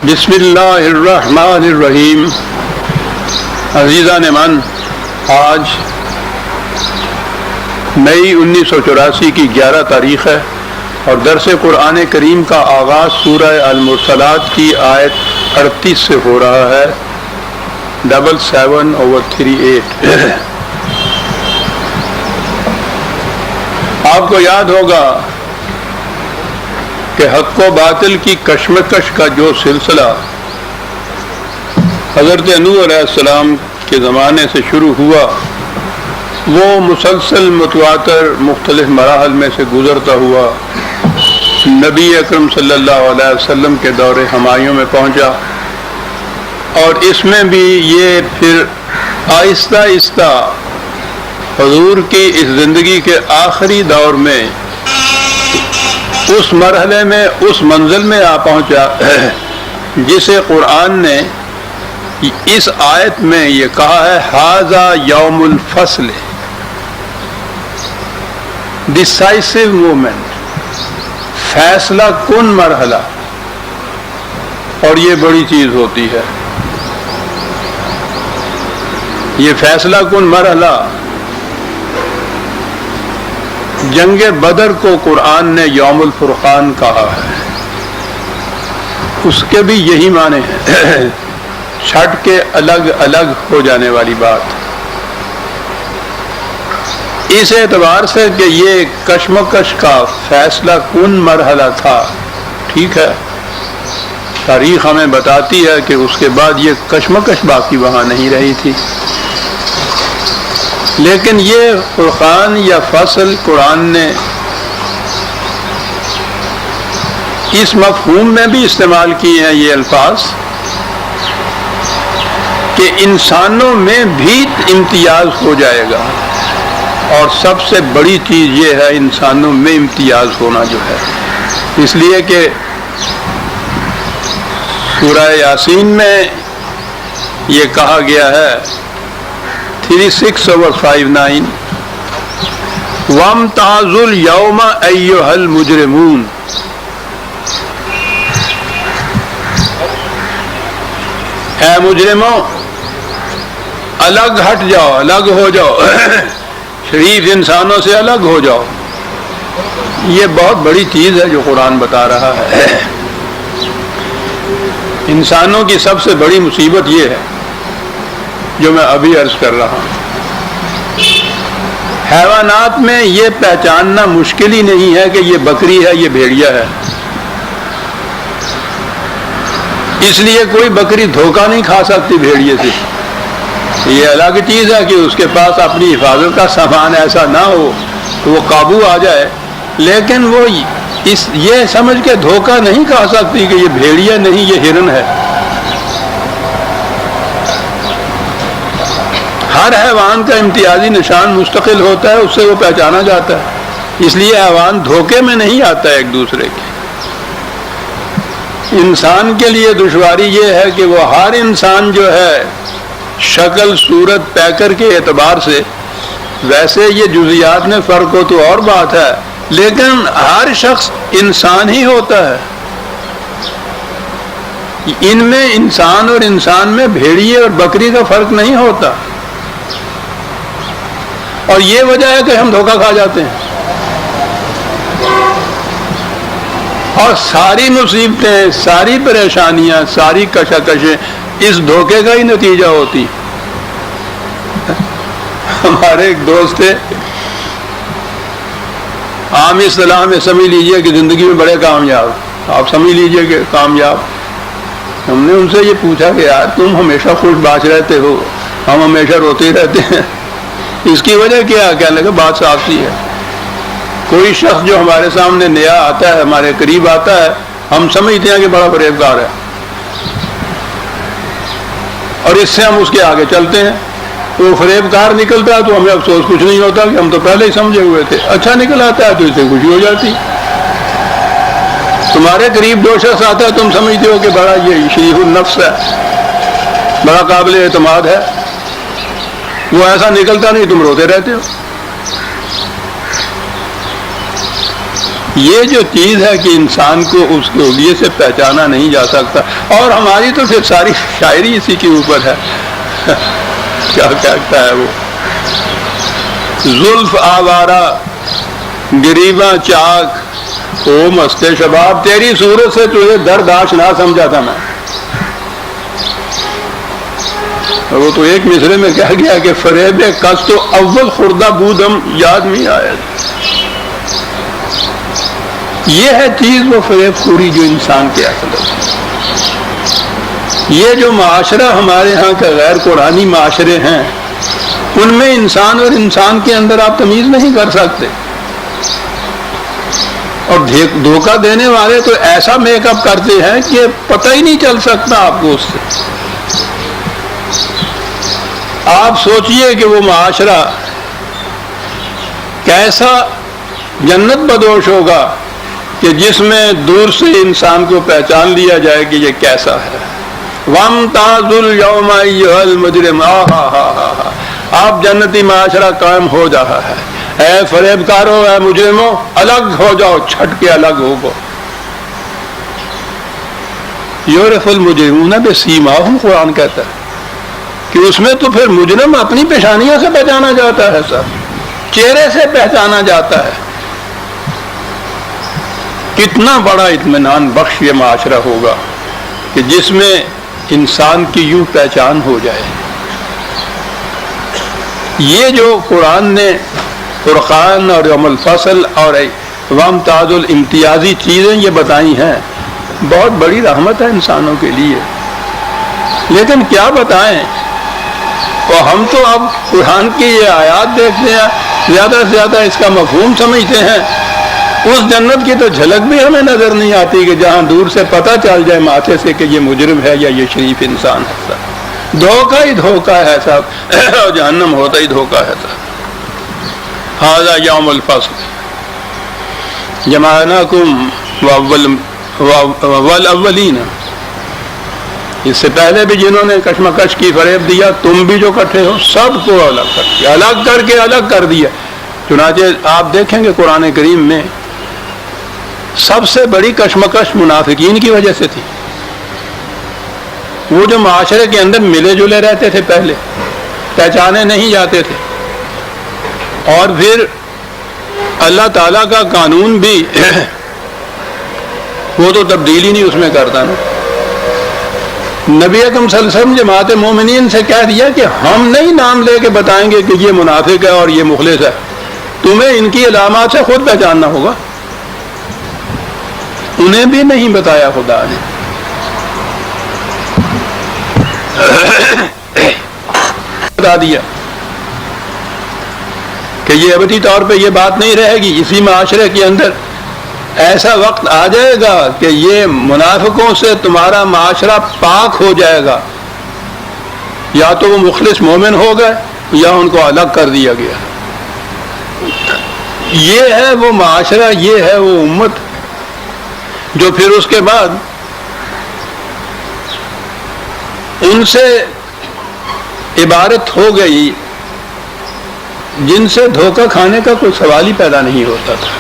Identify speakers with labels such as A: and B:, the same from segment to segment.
A: بسم اللہ الرحمن الرحیم۔ عزیزان من، آج مئی 1984 کی 11 تاریخ ہے اور درس قرآن کریم کا آغاز سورہ المرسلات کی آیت 38 سے ہو رہا ہے، 77/38۔ آپ کو یاد ہوگا کہ حق و باطل کی کشمکش کا جو سلسلہ حضرت نوح علیہ السلام کے زمانے سے شروع ہوا، وہ مسلسل متواتر مختلف مراحل میں سے گزرتا ہوا نبی اکرم صلی اللہ علیہ وسلم کے دور ہمایوں میں پہنچا، اور اس میں بھی یہ پھر آہستہ آہستہ حضور کی اس زندگی کے آخری دور میں اس مرحلے میں، اس منزل میں آ پہنچا جسے قرآن نے اس آیت میں یہ کہا ہے، ھذا یوم الفصل، ڈسائسو مومنٹ، فیصلہ کن مرحلہ۔ اور یہ بڑی چیز ہوتی ہے، یہ فیصلہ کن مرحلہ۔ جنگ بدر کو قرآن نے یوم الفرقان کہا ہے، اس کے بھی یہی معنی ہیں، چھٹ کے الگ الگ ہو جانے والی بات۔ اس اعتبار سے کہ یہ کشمکش کا فیصلہ کن مرحلہ تھا، ٹھیک ہے، تاریخ ہمیں بتاتی ہے کہ اس کے بعد یہ کشمکش باقی وہاں نہیں رہی تھی، لیکن یہ فرقان یا فصل قرآن نے اس مفہوم میں بھی استعمال کیے ہیں یہ الفاظ کہ انسانوں میں بھی امتیاز ہو جائے گا، اور سب سے بڑی چیز یہ ہے انسانوں میں امتیاز ہونا جو ہے، اس لیے کہ سورہ یاسین میں یہ کہا گیا ہے 36/59، وَامْتَازُوا الْيَوْمَ أَيُّهَا الْمُجْرِمُونَ، اے مجرموں الگ ہٹ جاؤ، الگ ہو جاؤ، شریف انسانوں سے الگ ہو جاؤ۔ یہ بہت بڑی چیز ہے جو قرآن بتا رہا ہے۔ انسانوں کی سب سے بڑی مصیبت یہ ہے جو میں ابھی عرض کر رہا ہوں۔ حیوانات میں یہ پہچاننا مشکل ہی نہیں ہے کہ یہ بکری ہے، یہ بھیڑیا ہے، اس لیے کوئی بکری دھوکہ نہیں کھا سکتی بھیڑیے سے۔ یہ الگ چیز ہے کہ اس کے پاس اپنی حفاظت کا سامان ایسا نہ ہو تو وہ قابو آ جائے، لیکن وہ یہ سمجھ کے دھوکہ نہیں کھا سکتی کہ یہ بھیڑیا نہیں، یہ ہرن ہے۔ ہر حیوان کا امتیازی نشان مستقل ہوتا ہے، اس سے وہ پہچانا جاتا ہے، اس لیے حیوان دھوکے میں نہیں آتا ہے ایک دوسرے کے۔ انسان کے لیے دشواری یہ ہے کہ وہ ہر انسان جو ہے شکل صورت پیکر کے اعتبار سے، ویسے یہ جزیات میں فرق ہو تو اور بات ہے، لیکن ہر شخص انسان ہی ہوتا ہے۔ ان میں انسان اور انسان میں بھیڑیے اور بکری کا فرق نہیں ہوتا، اور یہ وجہ ہے کہ ہم دھوکہ کھا جاتے ہیں، اور ساری مصیبتیں، ساری پریشانیاں، ساری کشمکشیں اس دھوکے کا ہی نتیجہ ہوتی۔ ہمارے ایک دوست تھے، عام اصطلاح میں سمجھ لیجئے کہ زندگی میں بڑے کامیاب، آپ سمجھ لیجئے کہ کامیاب۔ ہم نے ان سے یہ پوچھا کہ یار تم ہمیشہ خوش باش رہتے ہو، ہم ہمیشہ روتے رہتے ہیں، اس کی وجہ کیا؟ کہنے لگا بات صاف سی ہے، کوئی شخص جو ہمارے سامنے نیا آتا ہے، ہمارے قریب آتا ہے، ہم سمجھتے ہیں کہ بڑا فریبکار ہے، اور اس سے ہم اس کے آگے چلتے ہیں۔ وہ فریبکار نکلتا ہے تو ہمیں افسوس کچھ نہیں ہوتا کہ ہم تو پہلے ہی سمجھے ہوئے تھے، اچھا نکل آتا ہے تو اس سے خوشی ہو جاتی۔ تمہارے قریب جو شخص آتا ہے تم سمجھتے ہو کہ بڑا یہ شریف النفس ہے، بڑا قابل اعتماد ہے، وہ ایسا نکلتا نہیں، تم روتے رہتے ہو۔ یہ جو چیز ہے کہ انسان کو اس کے حلیے سے پہچانا نہیں جا سکتا، اور ہماری تو پھر ساری شاعری اسی کے اوپر ہے۔ کیا کہتا ہے وہ، زلف آوارہ گریباں چاک او مست شباب، تیری صورت سے تجھے درد آشنا سمجھا تھا میں۔ وہ تو ایک مصرے میں کہہ گیا کہ فریب کس تو اول خوردہ بودم یاد نہیں آیا۔ یہ ہے چیز وہ فریب خوری جو انسان کے اصل ہے۔ یہ جو معاشرہ ہمارے ہاں کا غیر قرآنی معاشرے ہیں، ان میں انسان اور انسان کے اندر آپ تمیز نہیں کر سکتے، اور دھوکہ دینے والے تو ایسا میک اپ کرتے ہیں کہ پتہ ہی نہیں چل سکتا آپ کو اس سے۔ آپ سوچئے کہ وہ معاشرہ کیسا جنت بدوش ہوگا کہ جس میں دور سے انسان کو پہچان لیا جائے کہ یہ کیسا ہے۔ وَامْتَازُوا الْيَوْمَ أَيُّهَا الْمُجْرِمُونَ، آپ جنتی معاشرہ قائم ہو رہا ہے۔ اے فریب کارو، اے مجرموں، الگ ہو جاؤ، چھٹ کے الگ ہو گو۔ یعرف المجرمون بسیماہم، قرآن کہتا ہے کہ اس میں تو پھر مجرم اپنی پیشانیوں سے پہچانا جاتا ہے، سر چہرے سے پہچانا جاتا ہے۔ کتنا بڑا اطمینان بخش یہ معاشرہ ہوگا کہ جس میں انسان کی یوں پہچان ہو جائے۔ یہ جو قرآن نے فرقان اور یوم الفصل اور وامتاز الامتیازی چیزیں یہ بتائی ہیں، بہت بڑی رحمت ہے انسانوں کے لیے، لیکن کیا بتائیں، اور ہم تو اب قرآن کی یہ آیات دیکھتے ہیں، زیادہ سے زیادہ اس کا مفہوم سمجھتے ہیں، اس جنت کی تو جھلک بھی ہمیں نظر نہیں آتی کہ جہاں دور سے پتہ چل جائے ماتھے سے کہ یہ مجرم ہے یا یہ شریف انسان ہے۔ صاحب دھوکہ ہی دھوکہ ہے صاحب، جہنم ہوتا ہی دھوکہ ہے صاحب۔ ھذا یوم الفصل جمعناکم والاولین، اس سے پہلے بھی جنہوں نے کشمکش کی، فریب دیا، تم بھی جو کٹھے ہو سب کو الگ کر دیا۔ چنانچہ آپ دیکھیں گے قرآن کریم میں سب سے بڑی کشمکش منافقین کی وجہ سے تھی۔ وہ جو معاشرے کے اندر ملے جلے رہتے تھے، پہلے پہچانے نہیں جاتے تھے، اور پھر اللہ تعالیٰ کا قانون بھی وہ تو تبدیلی نہیں اس میں کرتا نا۔ نبی اکرم صلی اللہ علیہ وسلم جماعت مومنین سے کہہ دیا کہ ہم نہیں نام لے کے بتائیں گے کہ یہ منافق ہے اور یہ مخلص ہے، تمہیں ان کی علامات سے خود پہچاننا ہوگا۔ انہیں بھی نہیں بتایا خدا نے۔ بتا دیا کہ یہ ابدی طور پہ یہ بات نہیں رہے گی، اسی معاشرے کے اندر ایسا وقت آ جائے گا کہ یہ منافقوں سے تمہارا معاشرہ پاک ہو جائے گا، یا تو وہ مخلص مومن ہو گئے یا ان کو الگ کر دیا گیا۔ یہ ہے وہ معاشرہ، یہ ہے وہ امت جو پھر اس کے بعد ان سے عبارت ہو گئی جن سے دھوکہ کھانے کا کوئی سوال ہی پیدا نہیں ہوتا تھا۔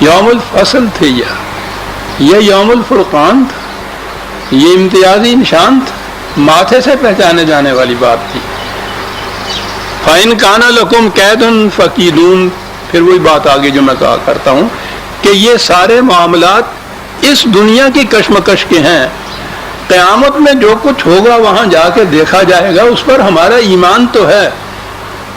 A: یوم الفصل تھے، یہ یوم الفرقان تھا، یہ امتیازی نشان تھا، ماتھے سے پہچانے جانے والی بات تھی۔ فَإِنْ كَانَ لَكُمْ كَيْدٌ فَكِيدُونِ، پھر وہی بات آگے جو میں کہا کرتا ہوں کہ یہ سارے معاملات اس دنیا کی کشمکش کے ہیں، قیامت میں جو کچھ ہوگا وہاں جا کے دیکھا جائے گا، اس پر ہمارا ایمان تو ہے،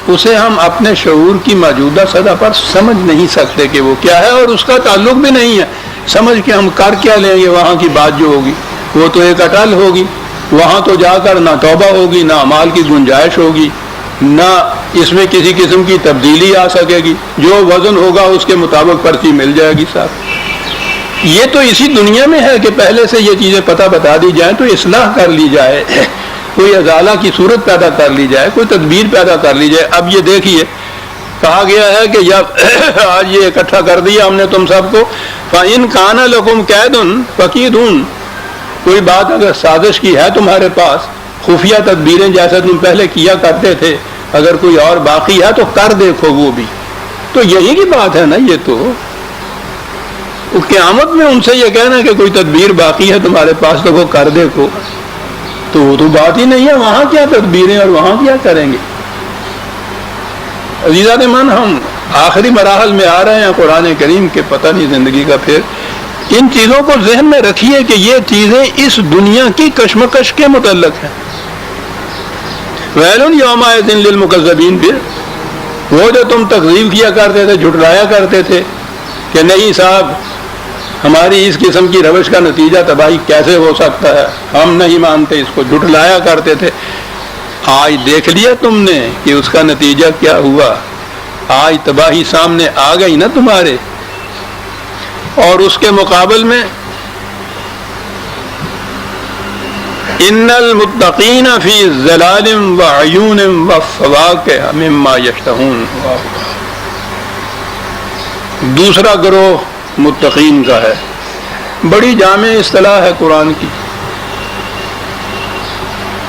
A: اسے ہم اپنے شعور کی موجودہ سطح پر سمجھ نہیں سکتے کہ وہ کیا ہے، اور اس کا تعلق بھی نہیں ہے سمجھ کے ہم کر کیا لیں گے۔ وہاں کی بات جو ہوگی وہ تو ایک اٹل ہوگی، وہاں تو جا کر نہ توبہ ہوگی، نہ اعمال کی گنجائش ہوگی، نہ اس میں کسی قسم کی تبدیلی آ سکے گی، جو وزن ہوگا اس کے مطابق پرچی مل جائے گی صاحب۔ یہ تو اسی دنیا میں ہے کہ پہلے سے یہ چیزیں پتہ بتا دی جائیں تو اصلاح کر لی جائے، کوئی ازالہ کی صورت پیدا کر لی جائے، کوئی تدبیر پیدا کر لی جائے۔ اب یہ دیکھیے کہا گیا ہے کہ جب آج یہ اکٹھا کر دیا ہم نے تم سب کو، فَإِنْ كَانَ لَكُمْ كَيْدٌ فَكِيدُونِ، کوئی بات اگر سازش کی ہے تمہارے پاس، خفیہ تدبیریں جیسے تم پہلے کیا کرتے تھے، اگر کوئی اور باقی ہے تو کر دیکھو وہ بھی۔ تو یہی کی بات ہے نا. یہ تو قیامت میں ان سے یہ کہنا کہ کوئی تدبیر باقی ہے تمہارے پاس تو وہ کر دیکھو، تو وہ تو بات ہی نہیں ہے. وہاں کیا تدبیریں اور وہاں کیا کریں گے. عزیزان من، ہم آخری مراحل میں آ رہے ہیں قرآن کریم کے، پتہ نہیں زندگی کا. پھر ان چیزوں کو ذہن میں رکھیے کہ یہ چیزیں اس دنیا کی کشمکش کے متعلق ہیں. ویل یومئذ للمکذبین، پھر وہ جو تم تکذیب کیا کرتے تھے، جھٹلایا کرتے تھے کہ نہیں صاحب ہماری اس قسم کی روش کا نتیجہ تباہی کیسے ہو سکتا ہے، ہم نہیں مانتے، اس کو جھٹلایا کرتے تھے. آج دیکھ لیا تم نے کہ اس کا نتیجہ کیا ہوا. آج تباہی سامنے آ گئی نا تمہارے. اور اس کے مقابل میں ان المتقین فی ظلال وعیون وفواکہ مما یشتہون. دوسرا گروہ متقین کا ہے. بڑی جامع اصطلاح ہے قرآن کی.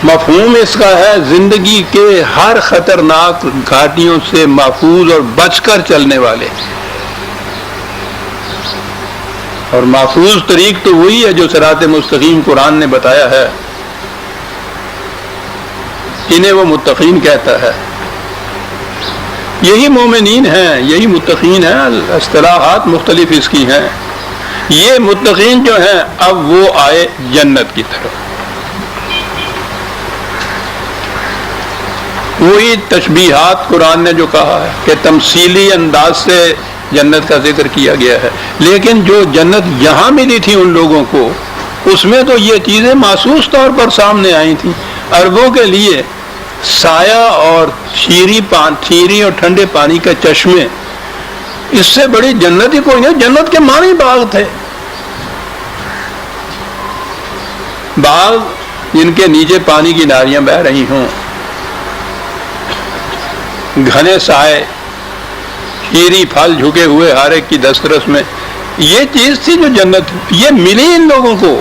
A: مفہوم اس کا ہے زندگی کے ہر خطرناک گھاٹیوں سے محفوظ اور بچ کر چلنے والے. اور محفوظ طریق تو وہی ہے جو صراط مستقیم قرآن نے بتایا ہے. انہیں وہ متقین کہتا ہے. یہی مومنین ہیں، یہی متقین ہیں. اصطلاحات مختلف اس کی ہیں. یہ متقین جو ہیں اب وہ آئے جنت کی طرف. وہی تشبیہات قرآن نے جو کہا ہے کہ تمثیلی انداز سے جنت کا ذکر کیا گیا ہے. لیکن جو جنت یہاں ملی تھی ان لوگوں کو، اس میں تو یہ چیزیں محسوس طور پر سامنے آئی تھیں. عربوں کے لیے سایہ اور چیری اور ٹھنڈے پانی کا چشمے، اس سے بڑی جنت ہی کوئی نہیں. جنت کے معنی باغ تھے، باغ جن کے نیچے پانی کی ناریاں بہہ رہی ہوں، گھنے سائے، چیری پھل جھکے ہوئے ہر ایک کی دسترس میں. یہ چیز تھی جو جنت. یہ ملی ان لوگوں کو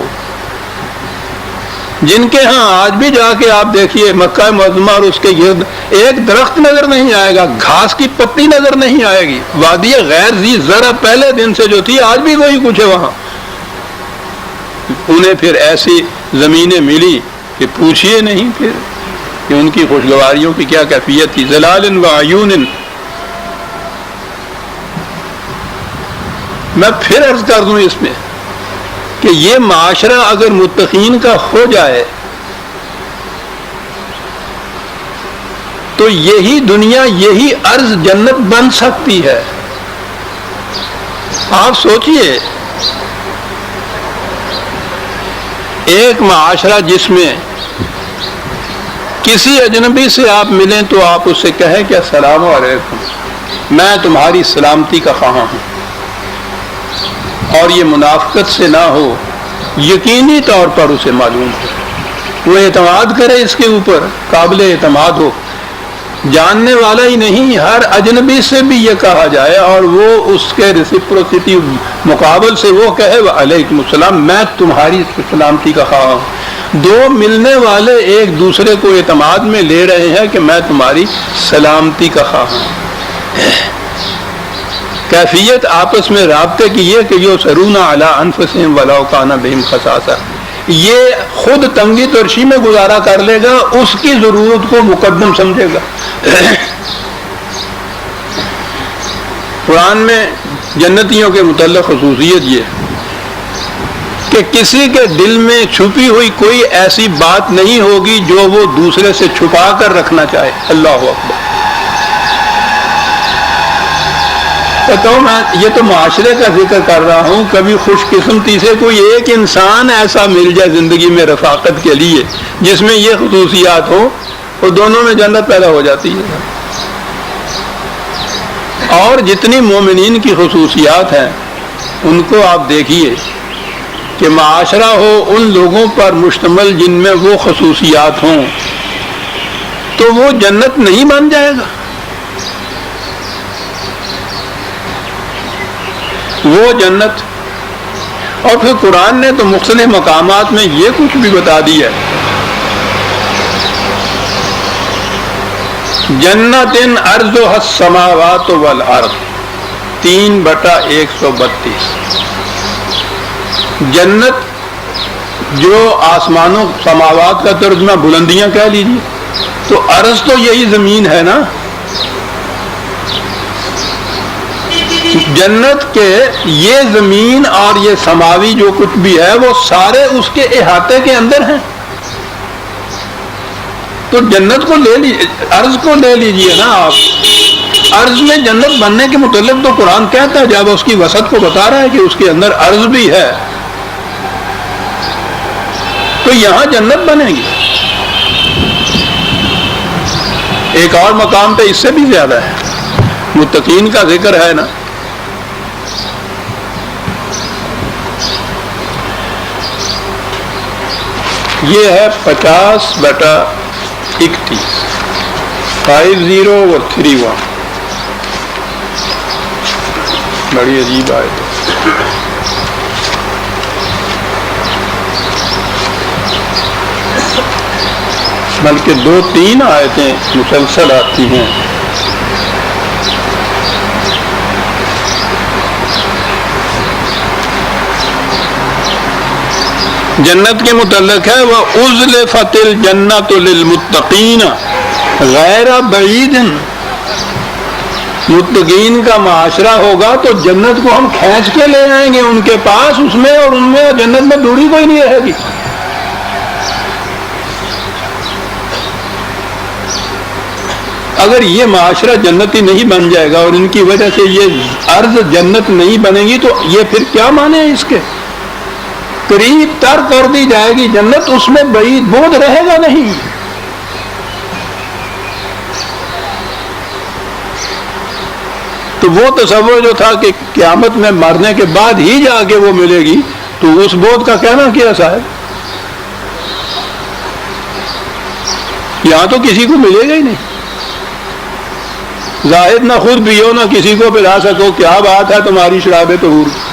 A: جن کے ہاں آج بھی جا کے آپ دیکھیے مکہ معظمہ اور اس کے گرد ایک درخت نظر نہیں آئے گا، گھاس کی پتی نظر نہیں آئے گی. وادی غیر ذی زرع پہلے دن سے جو تھی آج بھی وہی کچھ ہے وہاں. انہیں پھر ایسی زمینیں ملی کہ پوچھئے نہیں پھر کہ ان کی خوشگواریوں کی کیا کیفیت تھی. ظلال وعیون. میں پھر عرض کر دوں اس میں کہ یہ معاشرہ اگر متقین کا ہو جائے تو یہی دنیا، یہی ارض جنت بن سکتی ہے. آپ سوچئے ایک معاشرہ جس میں کسی اجنبی سے آپ ملیں تو آپ اس سے کہیں کہ السلام علیکم، میں تمہاری سلامتی کا خواہاں ہوں، اور یہ منافقت سے نہ ہو، یقینی طور پر اسے معلوم ہو، وہ اعتماد کرے اس کے اوپر، قابل اعتماد ہو، جاننے والا ہی نہیں ہر اجنبی سے بھی یہ کہا جائے اور وہ اس کے ریسپروسٹی مقابل سے وہ کہے وعلیکم السلام، میں تمہاری سلامتی کا خواہاں ہوں. دو ملنے والے ایک دوسرے کو اعتماد میں لے رہے ہیں کہ میں تمہاری سلامتی کا خواہاں ہوں. کیفیت آپس میں رابطے کی یہ کہ یسرون علی انفسہم ولو کان بہم خصاصہ، یہ خود تنگی ترشی میں گزارا کر لے گا، اس کی ضرورت کو مقدم سمجھے گا. قرآن میں جنتیوں کے متعلق خصوصیت یہ کہ کسی کے دل میں چھپی ہوئی کوئی ایسی بات نہیں ہوگی جو وہ دوسرے سے چھپا کر رکھنا چاہے. اللہ اکبر. تو میں یہ تو معاشرے کا ذکر کر رہا ہوں. کبھی خوش قسمتی سے کوئی ایک انسان ایسا مل جائے زندگی میں رفاقت کے لیے جس میں یہ خصوصیات ہو، اور دونوں میں جنت پیدا ہو جاتی ہے. اور جتنی مومنین کی خصوصیات ہیں ان کو آپ دیکھیے کہ معاشرہ ہو ان لوگوں پر مشتمل جن میں وہ خصوصیات ہوں تو وہ جنت نہیں بن جائے گا. وہ جنت. اور پھر قرآن نے تو مختلف مقامات میں یہ کچھ بھی بتا دیا ہے. جنت عرضها السماوات والارض، 3/132۔ جنت جو آسمانوں سماوات کا ترجمہ بلندیاں کہہ لیجیے، تو عرض تو یہی زمین ہے نا۔ جنت کے یہ زمین اور یہ سماوی جو کچھ بھی ہے وہ سارے اس کے احاطے کے اندر ہیں۔ تو جنت کو لے لیجیے، عرض کو لے لیجیے نا آپ۔ عرض میں جنت بننے کے متعلق تو قرآن کہتا ہے، جب اس کی وسعت کو بتا رہا ہے کہ اس کے اندر عرض بھی ہے، تو یہاں جنت بنے گی۔ ایک اور مقام پہ اس سے بھی زیادہ ہے، متقین کا ذکر ہے نا۔ یہ ہے 50/31، 50 اور 31، بڑی عجیب آیت ہے۔ بلکہ 2-3 آیتیں مسلسل آتی ہیں۔ جنت کے متعلق ہے وَأُزْلِفَتِ الْجَنَّةُ لِلْمُتَّقِينَ غَيْرَ بَعِيدٍ۔ متقین کا معاشرہ ہوگا تو جنت کو ہم کھینچ کے لے آئیں گے ان کے پاس، اس میں اور ان میں جنت میں دوری کوئی نہیں رہے گی۔ اگر یہ معاشرہ جنتی نہیں بن جائے گا اور ان کی وجہ سے یہ ارض جنت نہیں بنے گی، تو یہ پھر کیا معنی ہے اس کے؟ قریب تر کر دی جائے گی جنت، اس میں بعید بعد رہے گا نہیں۔ تو وہ تصور جو تھا کہ قیامت میں مرنے کے بعد ہی جا کے وہ ملے گی، تو اس بعد کا کہنا کیا صاحب؟ یہاں تو کسی کو ملے گا ہی نہیں۔ زاہد نہ خود پیو نہ کسی کو پلا سکو، کیا بات ہے تمہاری شراب طہور۔